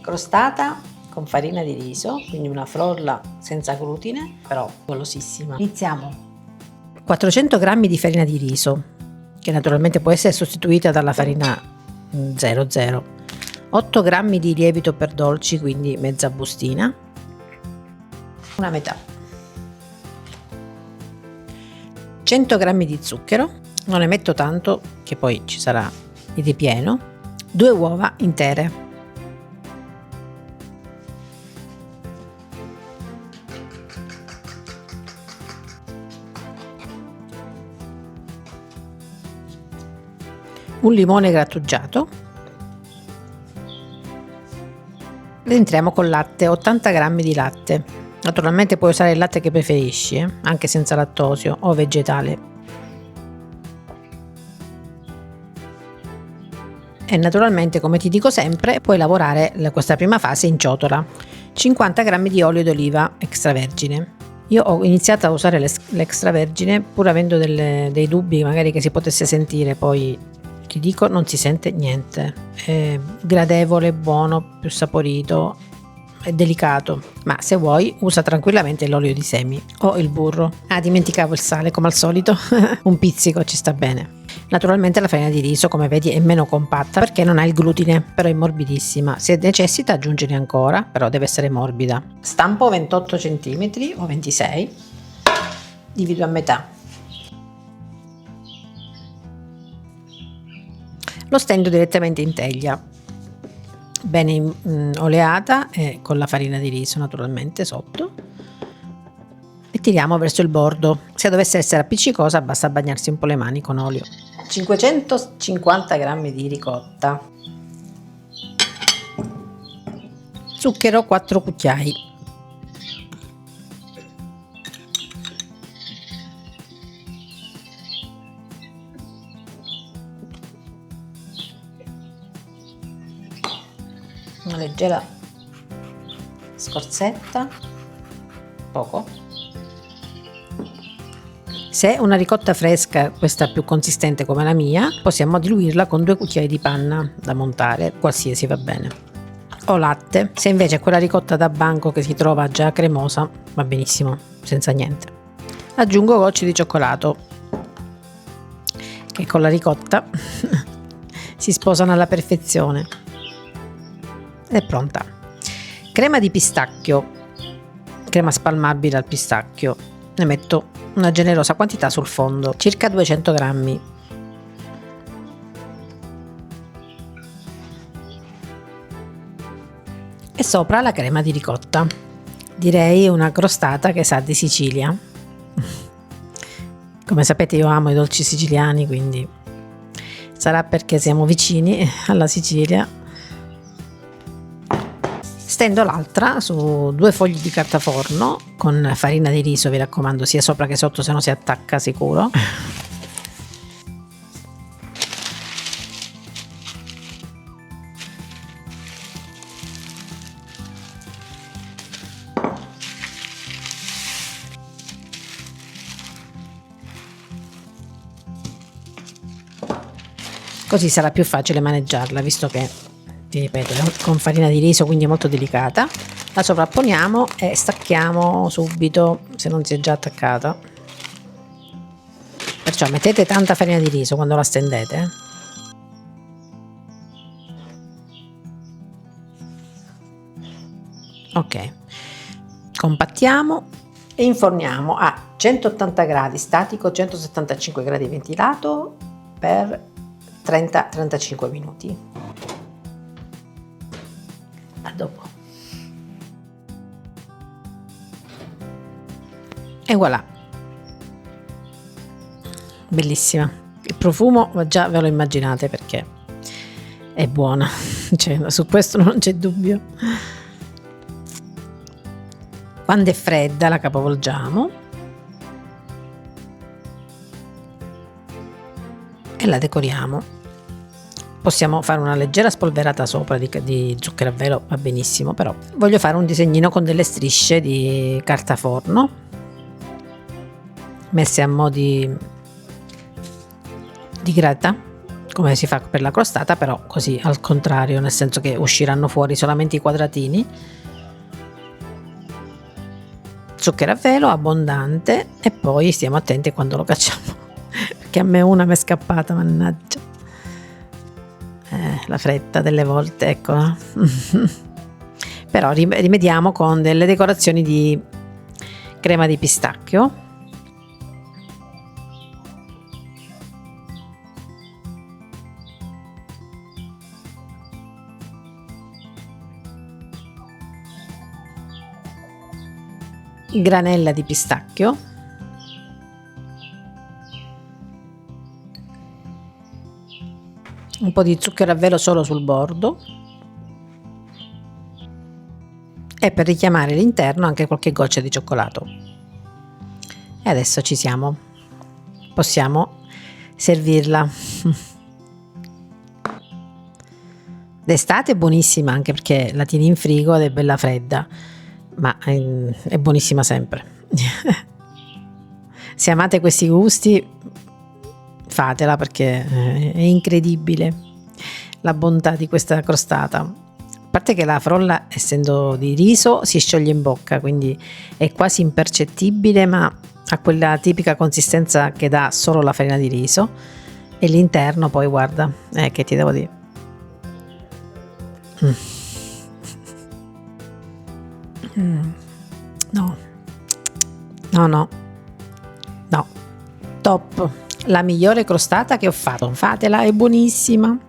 crostata con farina di riso, quindi una frolla senza glutine, però golosissima. Iniziamo. 400 g di farina di riso, che naturalmente può essere sostituita dalla farina 00, 8 g di lievito per dolci, quindi mezza bustina, una metà, 100 g di zucchero, non ne metto tanto che poi ci sarà il ripieno, 2 uova intere, un limone grattugiato, ed entriamo col latte, 80 g di latte. Naturalmente puoi usare il latte che preferisci, anche senza lattosio o vegetale. E naturalmente, come ti dico sempre, puoi lavorare questa prima fase in ciotola. 50 g di olio d'oliva extravergine. Io ho iniziato a usare l'extravergine pur avendo dei dubbi magari che si potesse sentire, poi ti dico non si sente niente, è gradevole, buono, più saporito, è delicato, ma se vuoi usa tranquillamente l'olio di semi o il burro. Dimenticavo il sale come al solito, un pizzico ci sta bene. Naturalmente la farina di riso, come vedi, è meno compatta perché non ha il glutine, però è morbidissima. Se necessita aggiungere ancora, però deve essere morbida. Stampo 28 cm o 26, divido a metà. Lo stendo direttamente in teglia, bene oleata e con la farina di riso naturalmente sotto, e tiriamo verso il bordo. Se dovesse essere appiccicosa basta bagnarsi un po' le mani con olio. 550 g di ricotta, zucchero 4 cucchiai, una leggera scorzetta, poco. Se una ricotta fresca, questa più consistente come la mia, possiamo diluirla con 2 cucchiai di panna da montare, qualsiasi va bene, o latte. Se invece è quella ricotta da banco che si trova già cremosa, va benissimo, senza niente. Aggiungo gocce di cioccolato, che con la ricotta si sposano alla perfezione. È pronta. Crema di pistacchio, crema spalmabile al pistacchio, ne metto una generosa quantità sul fondo, circa 200 g. E sopra la crema di ricotta. Direi una crostata che sa di Sicilia. Come sapete io amo i dolci siciliani, quindi sarà perché siamo vicini alla Sicilia. Stendo l'altra su 2 fogli di carta forno con farina di riso, vi raccomando, sia sopra che sotto, se no si attacca sicuro. Così sarà più facile maneggiarla, visto che, ti ripeto, è con farina di riso, quindi è molto delicata. La sovrapponiamo e stacchiamo subito se non si è già attaccata. Perciò mettete tanta farina di riso quando la stendete. Ok, compattiamo e inforniamo a 180 gradi statico, 175 gradi ventilato per 30-35 minuti. A dopo. E voilà, bellissima. Il profumo già ve lo immaginate perché è buona, cioè, su questo non c'è dubbio. Quando è fredda la capovolgiamo e la decoriamo. Possiamo fare una leggera spolverata sopra di zucchero a velo, va benissimo, però voglio fare un disegnino con delle strisce di carta forno messe a mo' di grata come si fa per la crostata, però così al contrario, nel senso che usciranno fuori solamente i quadratini. Zucchero a velo abbondante e poi stiamo attenti quando lo cacciamo, perché a me una mi è scappata, mannaggia. La fretta delle volte, ecco. Però rimediamo con delle decorazioni di crema di pistacchio. Granella di pistacchio, un po' di zucchero a velo solo sul bordo e per richiamare l'interno anche qualche goccia di cioccolato. E adesso ci siamo, possiamo servirla. D'estate è buonissima anche perché la tieni in frigo ed è bella fredda, ma è buonissima sempre. Se amate questi gusti, fatela perché è incredibile la bontà di questa crostata. A parte che la frolla, essendo di riso, si scioglie in bocca, quindi è quasi impercettibile, ma ha quella tipica consistenza che dà solo la farina di riso. E l'interno poi, guarda, che ti devo dire. No, top, la migliore crostata che ho fatto, fatela, è buonissima.